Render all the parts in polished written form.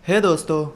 है दोस्तों,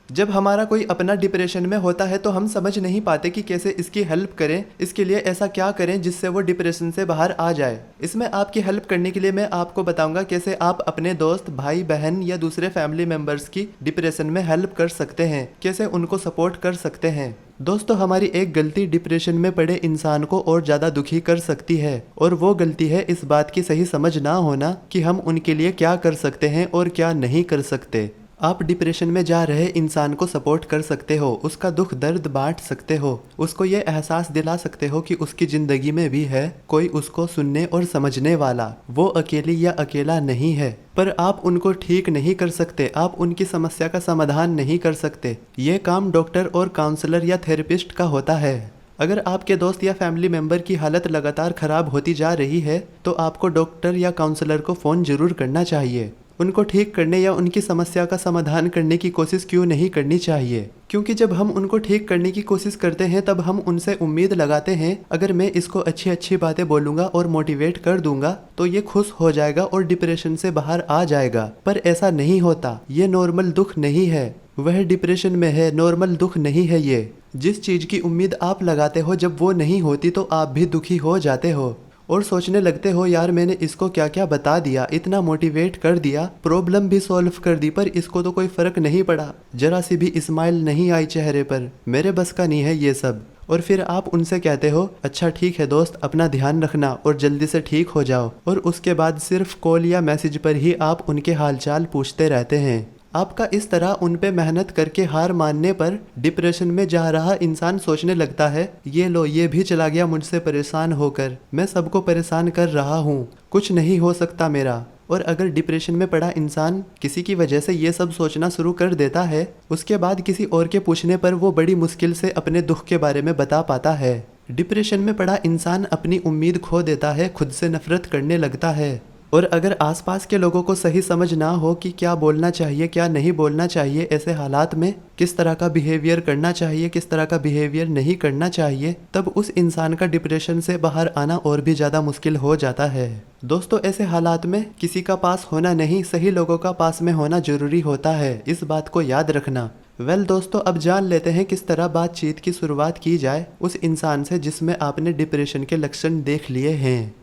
जब हमारा कोई अपना डिप्रेशन में होता है तो हम समझ नहीं पाते कि कैसे इसकी हेल्प करें, इसके लिए ऐसा क्या करें जिससे वो डिप्रेशन से बाहर आ जाए। इसमें आपकी हेल्प करने के लिए मैं आपको बताऊंगा कैसे आप अपने दोस्त, भाई बहन या दूसरे फैमिली मेंबर्स की डिप्रेशन में हेल्प कर सकते हैं, कैसे उनको सपोर्ट कर सकते हैं। दोस्तों, हमारी एक गलती डिप्रेशन में पड़े इंसान को और ज़्यादा दुखी कर सकती है, और वो गलती है इस बात की सही समझ ना होना कि हम उनके लिए क्या कर सकते हैं और क्या नहीं कर सकते। आप डिप्रेशन में जा रहे इंसान को सपोर्ट कर सकते हो, उसका दुख दर्द बांट सकते हो, उसको ये एहसास दिला सकते हो कि उसकी ज़िंदगी में भी है कोई उसको सुनने और समझने वाला, वो अकेली या अकेला नहीं है। पर आप उनको ठीक नहीं कर सकते, आप उनकी समस्या का समाधान नहीं कर सकते। ये काम डॉक्टर और काउंसलर या थेरेपिस्ट का होता है। अगर आपके दोस्त या फैमिली मेंबर की हालत लगातार ख़राब होती जा रही है तो आपको डॉक्टर या काउंसलर को फ़ोन ज़रूर करना चाहिए। उनको ठीक करने या उनकी समस्या का समाधान करने की कोशिश क्यों नहीं करनी चाहिए? क्योंकि जब हम उनको ठीक करने की कोशिश करते हैं तब हम उनसे उम्मीद लगाते हैं अगर मैं इसको अच्छी अच्छी बातें बोलूँगा और मोटिवेट कर दूंगा तो ये खुश हो जाएगा और डिप्रेशन से बाहर आ जाएगा। पर ऐसा नहीं होता। ये नॉर्मल दुख नहीं है, वह डिप्रेशन में है, नॉर्मल दुख नहीं है ये। जिस चीज़ की उम्मीद आप लगाते हो जब वो नहीं होती तो आप भी दुखी हो जाते हो और सोचने लगते हो यार मैंने इसको क्या क्या बता दिया, इतना मोटिवेट कर दिया, प्रॉब्लम भी सॉल्व कर दी, पर इसको तो कोई फ़र्क नहीं पड़ा, जरा सी भी स्माइल नहीं आई चेहरे पर, मेरे बस का नहीं है ये सब। और फिर आप उनसे कहते हो अच्छा ठीक है दोस्त, अपना ध्यान रखना और जल्दी से ठीक हो जाओ, और उसके बाद सिर्फ कॉल या मैसेज पर ही आप उनके हालचाल पूछते रहते हैं। आपका इस तरह उन पे मेहनत करके हार मानने पर डिप्रेशन में जा रहा इंसान सोचने लगता है ये लो ये भी चला गया मुझसे परेशान होकर, मैं सबको परेशान कर रहा हूँ, कुछ नहीं हो सकता मेरा। और अगर डिप्रेशन में पड़ा इंसान किसी की वजह से ये सब सोचना शुरू कर देता है, उसके बाद किसी और के पूछने पर वो बड़ी मुश्किल से अपने दुख के बारे में बता पाता है। डिप्रेशन में पड़ा इंसान अपनी उम्मीद खो देता है, खुद से नफरत करने लगता है। और अगर आसपास के लोगों को सही समझ ना हो कि क्या बोलना चाहिए क्या नहीं बोलना चाहिए, ऐसे हालात में किस तरह का बिहेवियर करना चाहिए किस तरह का बिहेवियर नहीं करना चाहिए, तब उस इंसान का डिप्रेशन से बाहर आना और भी ज़्यादा मुश्किल हो जाता है। दोस्तों, ऐसे हालात में किसी का पास होना नहीं, सही लोगों का पास में होना जरूरी होता है, इस बात को याद रखना। दोस्तों, अब जान लेते हैं किस तरह बातचीत की शुरुआत की जाए उस इंसान से जिसमें आपने डिप्रेशन के लक्षण देख लिए हैं।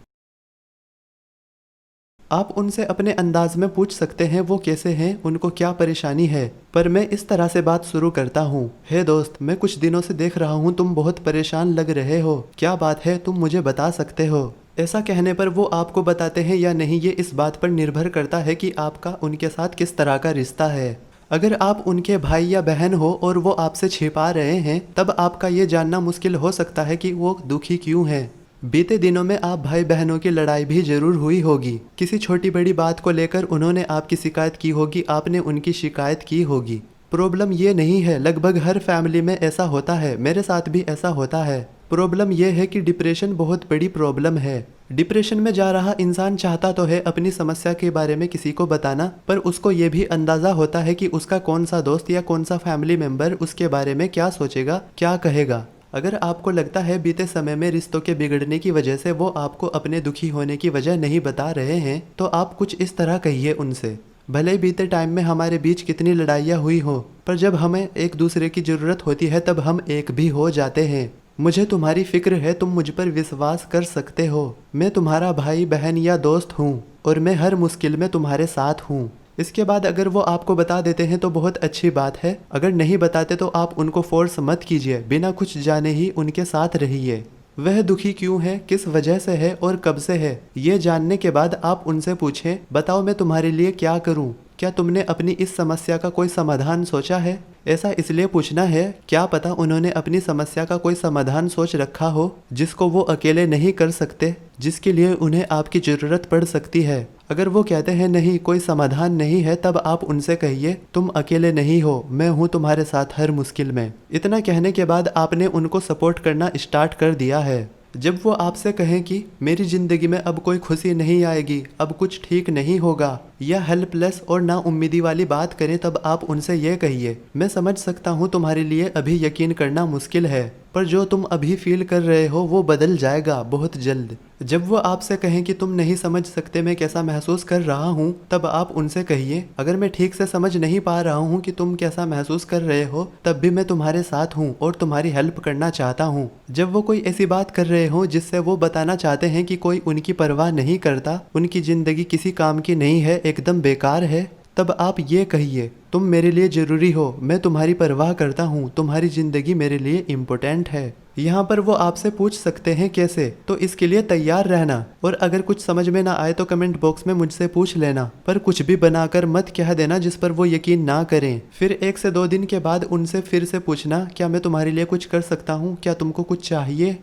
आप उनसे अपने अंदाज में पूछ सकते हैं वो कैसे हैं, उनको क्या परेशानी है। पर मैं इस तरह से बात शुरू करता हूँ, हे दोस्त, मैं कुछ दिनों से देख रहा हूँ तुम बहुत परेशान लग रहे हो, क्या बात है तुम मुझे बता सकते हो। ऐसा कहने पर वो आपको बताते हैं या नहीं ये इस बात पर निर्भर करता है कि आपका उनके साथ किस तरह का रिश्ता है। अगर आप उनके भाई या बहन हो और वो आपसे छिपा रहे हैं तब आपका ये जानना मुश्किल हो सकता है कि वो दुखी क्यों है। बीते दिनों में आप भाई बहनों की लड़ाई भी जरूर हुई होगी, किसी छोटी बड़ी बात को लेकर उन्होंने आपकी शिकायत की होगी, आपने उनकी शिकायत की होगी। प्रॉब्लम ये नहीं है, लगभग हर फैमिली में ऐसा होता है, मेरे साथ भी ऐसा होता है। प्रॉब्लम यह है कि डिप्रेशन बहुत बड़ी प्रॉब्लम है। डिप्रेशन में जा रहा इंसान चाहता तो है अपनी समस्या के बारे में किसी को बताना, पर उसको ये भी अंदाज़ा होता है कि उसका कौन सा दोस्त या कौन सा फैमिली मेंबर उसके बारे में क्या सोचेगा, क्या कहेगा। अगर आपको लगता है बीते समय में रिश्तों के बिगड़ने की वजह से वो आपको अपने दुखी होने की वजह नहीं बता रहे हैं तो आप कुछ इस तरह कहिए उनसे, भले ही बीते टाइम में हमारे बीच कितनी लड़ाइयाँ हुई हो, पर जब हमें एक दूसरे की ज़रूरत होती है तब हम एक भी हो जाते हैं। मुझे तुम्हारी फिक्र है, तुम मुझ पर विश्वास कर सकते हो, मैं तुम्हारा भाई बहन या दोस्त हूँ और मैं हर मुश्किल में तुम्हारे साथ हूँ। इसके बाद अगर वो आपको बता देते हैं तो बहुत अच्छी बात है, अगर नहीं बताते तो आप उनको फोर्स मत कीजिए, बिना कुछ जाने ही उनके साथ रहिए। वह दुखी क्यों है, किस वजह से है और कब से है, ये जानने के बाद आप उनसे पूछें बताओ मैं तुम्हारे लिए क्या करूं, क्या तुमने अपनी इस समस्या का कोई समाधान सोचा है। ऐसा इसलिए पूछना है, क्या पता उन्होंने अपनी समस्या का कोई समाधान सोच रखा हो जिसको वो अकेले नहीं कर सकते, जिसके लिए उन्हें आपकी ज़रूरत पड़ सकती है। अगर वो कहते हैं नहीं कोई समाधान नहीं है तब आप उनसे कहिए तुम अकेले नहीं हो, मैं हूँ तुम्हारे साथ हर मुश्किल में। इतना कहने के बाद आपने उनको सपोर्ट करना स्टार्ट कर दिया है। जब वो आपसे कहें कि मेरी ज़िंदगी में अब कोई खुशी नहीं आएगी, अब कुछ ठीक नहीं होगा, या हेल्पलेस और नाउम्मीदी वाली बात करें, तब आप उनसे ये कहिए, मैं समझ सकता हूँ तुम्हारे लिए अभी यकीन करना मुश्किल है, पर जो तुम अभी फील कर रहे हो वो बदल जाएगा बहुत जल्द। जब वो आपसे कहें कि तुम नहीं समझ सकते मैं कैसा महसूस कर रहा हूँ, तब आप उनसे कहिए, अगर मैं ठीक से समझ नहीं पा रहा हूँ कि तुम कैसा महसूस कर रहे हो, तब भी मैं तुम्हारे साथ हूँ और तुम्हारी हेल्प करना चाहता हूँ। जब वो कोई ऐसी बात कर रहे हो जिससे वो बताना चाहते हैं कि कोई उनकी परवाह नहीं करता, उनकी जिंदगी किसी काम की नहीं है, एकदम बेकार है, तब आप ये कहिए, तुम मेरे लिए ज़रूरी हो, मैं तुम्हारी परवाह करता हूँ, तुम्हारी ज़िंदगी मेरे लिए इम्पोर्टेंट है। यहाँ पर वो आपसे पूछ सकते हैं कैसे, तो इसके लिए तैयार रहना, और अगर कुछ समझ में ना आए तो कमेंट बॉक्स में मुझसे पूछ लेना, पर कुछ भी बनाकर मत कह देना जिस पर वो यकीन ना करें। फिर 1 से 2 दिन के बाद उनसे फिर से पूछना, क्या मैं तुम्हारे लिए कुछ कर सकता हूँ, क्या तुमको कुछ चाहिए।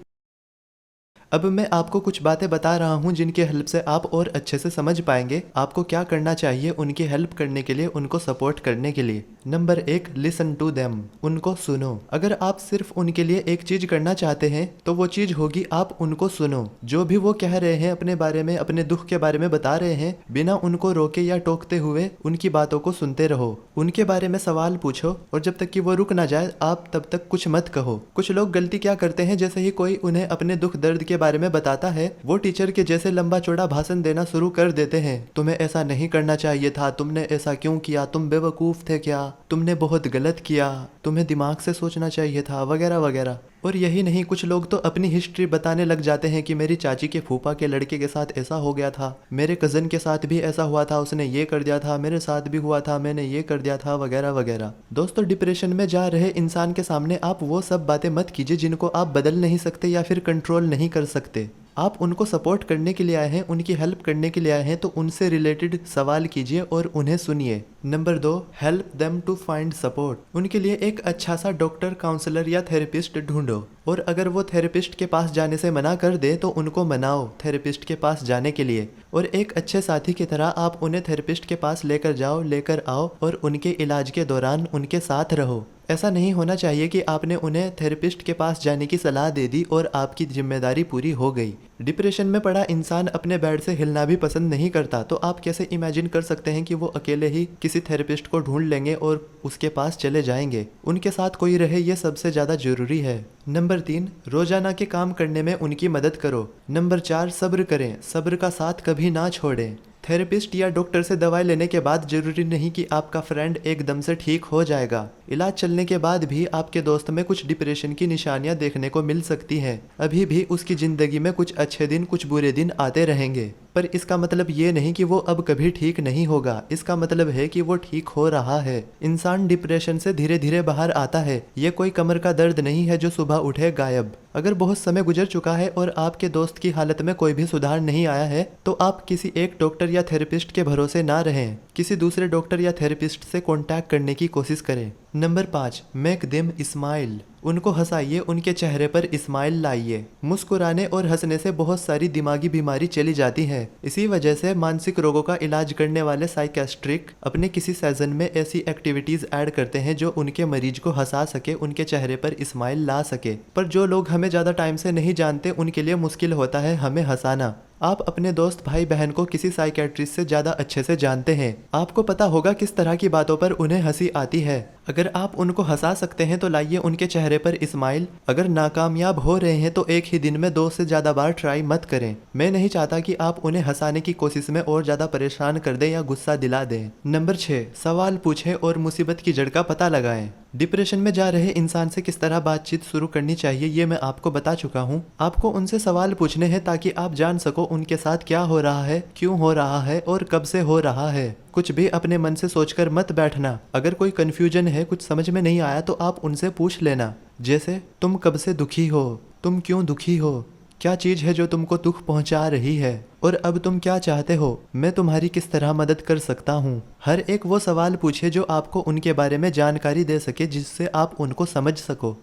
अब मैं आपको कुछ बातें बता रहा हूँ जिनकी हेल्प से आप और अच्छे से समझ पाएंगे आपको क्या करना चाहिए उनकी हेल्प करने के लिए, उनको सपोर्ट करने के लिए। नंबर 1, लिसन टू देम, उनको सुनो। अगर आप सिर्फ उनके लिए एक चीज करना चाहते हैं तो वो चीज होगी आप उनको सुनो। जो भी वो कह रहे हैं अपने बारे में, अपने दुख के बारे में बता रहे हैं, बिना उनको रोके या टोकते हुए उनकी बातों को सुनते रहो। उनके बारे में सवाल पूछो और जब तक कि वो रुक ना जाए आप तब तक कुछ मत कहो। कुछ लोग गलती क्या करते हैं, जैसे ही कोई उन्हें अपने दुख दर्द के बारे में बताता है, वो टीचर के जैसे लंबा चौड़ा भाषण देना शुरू कर देते हैं। तुम्हें ऐसा नहीं करना चाहिए था, तुमने ऐसा क्यों किया, तुम बेवकूफ थे क्या, तुमने बहुत गलत किया, तुम्हें दिमाग से सोचना चाहिए था, वगैरह वगैरह। और यही नहीं, कुछ लोग तो अपनी हिस्ट्री बताने लग जाते हैं कि मेरी चाची के फूफा के लड़के के साथ ऐसा हो गया था, मेरे कज़न के साथ भी ऐसा हुआ था, उसने ये कर दिया था, मेरे साथ भी हुआ था, मैंने ये कर दिया था, वगैरह वगैरह। दोस्तों, डिप्रेशन में जा रहे इंसान के सामने आप वो सब बातें मत कीजिए जिनको आप बदल नहीं सकते या फिर कंट्रोल नहीं कर सकते। आप उनको सपोर्ट करने के लिए आए हैं, उनकी हेल्प करने के लिए आए हैं, तो उनसे रिलेटेड सवाल कीजिए और उन्हें सुनिए। Number 2, help them to find support, उनके लिए एक अच्छा सा डॉक्टर, काउंसलर या थेरेपिस्ट ढूंढो। और अगर वो थेरेपिस्ट के पास जाने से मना कर दे तो उनको मनाओ थेरेपिस्ट के पास जाने के लिए, और एक अच्छे साथी की तरह आप उन्हें थेरेपिस्ट के पास लेकर जाओ, लेकर आओ और उनके इलाज के दौरान उनके साथ रहो। ऐसा नहीं होना चाहिए कि आपने उन्हें थेरेपिस्ट के पास जाने की सलाह दे दी और आपकी जिम्मेदारी पूरी हो गई। डिप्रेशन में पड़ा इंसान अपने बेड से हिलना भी पसंद नहीं करता, तो आप कैसे इमेजिन कर सकते हैं कि वो अकेले ही किसी थेरेपिस्ट को ढूंढ लेंगे और उसके पास चले जाएंगे। उनके साथ कोई रहे, ये सबसे ज़्यादा ज़रूरी है। नंबर 3, रोजाना के काम करने में उनकी मदद करो। नंबर 4, सब्र करें, सब्र का साथ कभी ना छोड़ें। थेरेपिस्ट या डॉक्टर से दवाई लेने के बाद जरूरी नहीं कि आपका फ्रेंड एकदम से ठीक हो जाएगा। इलाज चलने के बाद भी आपके दोस्त में कुछ डिप्रेशन की निशानियां देखने को मिल सकती हैं। अभी भी उसकी ज़िंदगी में कुछ अच्छे दिन, कुछ बुरे दिन आते रहेंगे, पर इसका मतलब ये नहीं कि वो अब कभी ठीक नहीं होगा। इसका मतलब है कि वो ठीक हो रहा है। इंसान डिप्रेशन से धीरे धीरे बाहर आता है। ये कोई कमर का दर्द नहीं है जो सुबह उठे गायब। अगर बहुत समय गुजर चुका है और आपके दोस्त की हालत में कोई भी सुधार नहीं आया है, तो आप किसी एक डॉक्टर या थेरेपिस्ट के भरोसे ना रहें। किसी दूसरे डॉक्टर या थेरेपिस्ट से कॉन्टैक्ट करने की कोशिश करें। नंबर 5, मेक देम स्माइल, उनको हंसाइए, उनके चेहरे पर स्माइल लाइए। मुस्कुराने और हंसने से बहुत सारी दिमागी बीमारी चली जाती है। इसी वजह से मानसिक रोगों का इलाज करने वाले साइकेट्रिक अपने किसी सेशन में ऐसी एक्टिविटीज ऐड करते हैं जो उनके मरीज को हंसा सके, उनके चेहरे पर स्माइल ला सके। पर जो लोग हमें ज़्यादा टाइम से नहीं जानते उनके लिए मुश्किल होता है हमें हंसाना। आप अपने दोस्त, भाई बहन को किसी साइकेट्रिस्ट से ज़्यादा अच्छे से जानते हैं। आपको पता होगा किस तरह की बातों पर उन्हें हंसी आती है। अगर आप उनको हंसा सकते हैं तो लाइए उनके चेहरे पर स्माइल। अगर नाकामयाब हो रहे हैं तो एक ही दिन में 2 से ज़्यादा बार ट्राई मत करें। मैं नहीं चाहता कि आप उन्हें हंसाने की कोशिश में और ज़्यादा परेशान कर दें या गुस्सा दिला दें। नंबर 6, सवाल पूछें और मुसीबत की जड़ का पता लगाएं। डिप्रेशन में जा रहे इंसान से किस तरह बातचीत शुरू करनी चाहिए ये मैं आपको बता चुका हूँ। आपको उनसे सवाल पूछने हैं ताकि आप जान सको उनके साथ क्या हो रहा है, क्यों हो रहा है और कब से हो रहा है। कुछ भी अपने मन से सोचकर मत बैठना। अगर कोई कंफ्यूजन है, कुछ समझ में नहीं आया, तो आप उनसे पूछ लेना। जैसे, तुम कब से दुखी हो, तुम क्यों दुखी हो, क्या चीज़ है जो तुमको दुख पहुंचा रही है और अब तुम क्या चाहते हो, मैं तुम्हारी किस तरह मदद कर सकता हूँ। हर एक वो सवाल पूछे जो आपको उनके बारे में जानकारी दे सके, जिससे आप उनको समझ सको।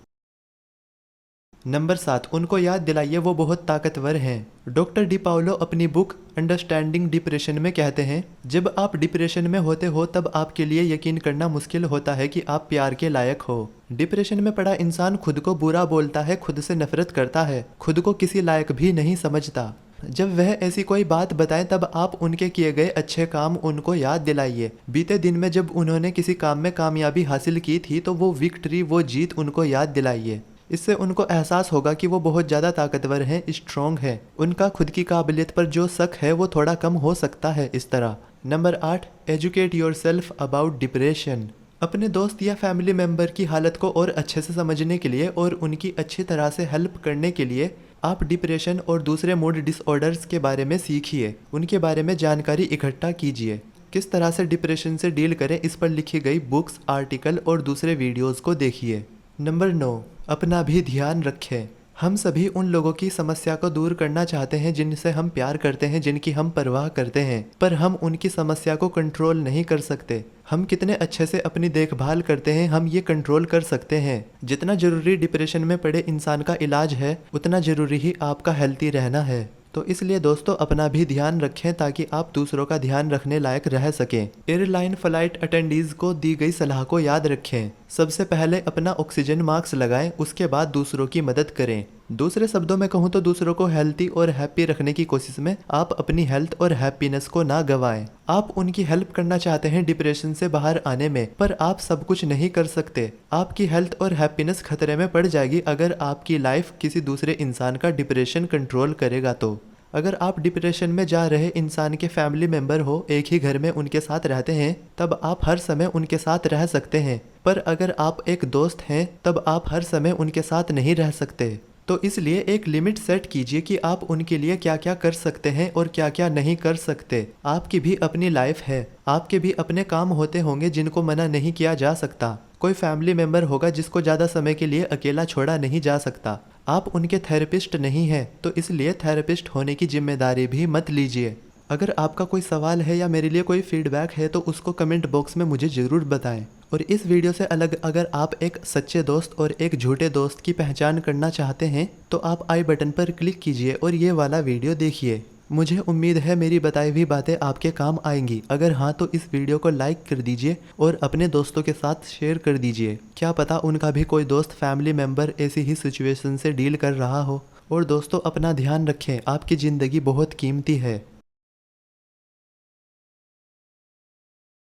नंबर 7, उनको याद दिलाइए वो बहुत ताकतवर हैं। डॉक्टर डी पाउलो अपनी बुक अंडरस्टैंडिंग डिप्रेशन में कहते हैं, जब आप डिप्रेशन में होते हो तब आपके लिए यकीन करना मुश्किल होता है कि आप प्यार के लायक हो। डिप्रेशन में पड़ा इंसान खुद को बुरा बोलता है, खुद से नफरत करता है, खुद को किसी लायक भी नहीं समझता। जब वह ऐसी कोई बात बताएं तब आप उनके किए गए अच्छे काम उनको याद दिलाइए। बीते दिन में जब उन्होंने किसी काम में कामयाबी हासिल की थी तो वो विक्ट्री, वो जीत उनको याद दिलाइए। इससे उनको एहसास होगा कि वो बहुत ज़्यादा ताकतवर हैं, स्ट्रॉन्ग है। उनका खुद की काबिलियत पर जो शक है वो थोड़ा कम हो सकता है इस तरह। Number 8, educate yourself about depression. अपने दोस्त या फैमिली मेम्बर की हालत को और अच्छे से समझने के लिए और उनकी अच्छी तरह से हेल्प करने के लिए आप डिप्रेशन और दूसरे मूड डिसऑर्डर्स के बारे में सीखिए। उनके बारे में जानकारी इकट्ठा कीजिए। किस तरह से डिप्रेशन से डील करें, इस पर लिखी गई बुक्स, आर्टिकल और दूसरे वीडियोज़ को देखिए। नंबर 9, अपना भी ध्यान रखें। हम सभी उन लोगों की समस्या को दूर करना चाहते हैं जिनसे हम प्यार करते हैं, जिनकी हम परवाह करते हैं, पर हम उनकी समस्या को कंट्रोल नहीं कर सकते। हम कितने अच्छे से अपनी देखभाल करते हैं, हम ये कंट्रोल कर सकते हैं। जितना ज़रूरी डिप्रेशन में पड़े इंसान का इलाज है, उतना ज़रूरी ही आपका हेल्थी रहना है। तो इसलिए दोस्तों अपना भी ध्यान रखें ताकि आप दूसरों का ध्यान रखने लायक रह सकें। एयरलाइन फ्लाइट अटेंडीज़ को दी गई सलाह को याद रखें। सबसे पहले अपना ऑक्सीजन मास्क लगाएं, उसके बाद दूसरों की मदद करें। दूसरे शब्दों में कहूँ तो दूसरों को हेल्थी और हैप्पी रखने की कोशिश में आप अपनी हेल्थ और हैप्पीनेस को ना गंवाएं। आप उनकी हेल्प करना चाहते हैं डिप्रेशन से बाहर आने में, पर आप सब कुछ नहीं कर सकते। आपकी हेल्थ और हैप्पीनेस खतरे में पड़ जाएगी अगर आपकी लाइफ किसी दूसरे इंसान का डिप्रेशन कंट्रोल करेगा तो। अगर आप डिप्रेशन में जा रहे इंसान के फैमिली मेंबर हो, एक ही घर में उनके साथ रहते हैं, तब आप हर समय उनके साथ रह सकते हैं। पर अगर आप एक दोस्त हैं तब आप हर समय उनके साथ नहीं रह सकते। तो इसलिए एक लिमिट सेट कीजिए कि आप उनके लिए क्या क्या कर सकते हैं और क्या क्या नहीं कर सकते। आपकी भी अपनी लाइफ है, आपके भी अपने काम होते होंगे जिनको मना नहीं किया जा सकता। कोई फैमिली मेंबर होगा जिसको ज़्यादा समय के लिए अकेला छोड़ा नहीं जा सकता। आप उनके थेरेपिस्ट नहीं हैं, तो इसलिए थेरेपिस्ट होने की जिम्मेदारी भी मत लीजिए। अगर आपका कोई सवाल है या मेरे लिए कोई फीडबैक है तो उसको कमेंट बॉक्स में मुझे ज़रूर बताएं। और इस वीडियो से अलग अगर आप एक सच्चे दोस्त और एक झूठे दोस्त की पहचान करना चाहते हैं तो आप आई बटन पर क्लिक कीजिए और ये वाला वीडियो देखिए। मुझे उम्मीद है मेरी बताई हुई बातें आपके काम आएंगी। अगर हाँ तो इस वीडियो को लाइक कर दीजिए और अपने दोस्तों के साथ शेयर कर दीजिए। क्या पता उनका भी कोई दोस्त फैमिली मेम्बर ऐसी ही सिचुएशन से डील कर रहा हो। और दोस्तों अपना ध्यान रखें, आपकी ज़िंदगी बहुत कीमती है।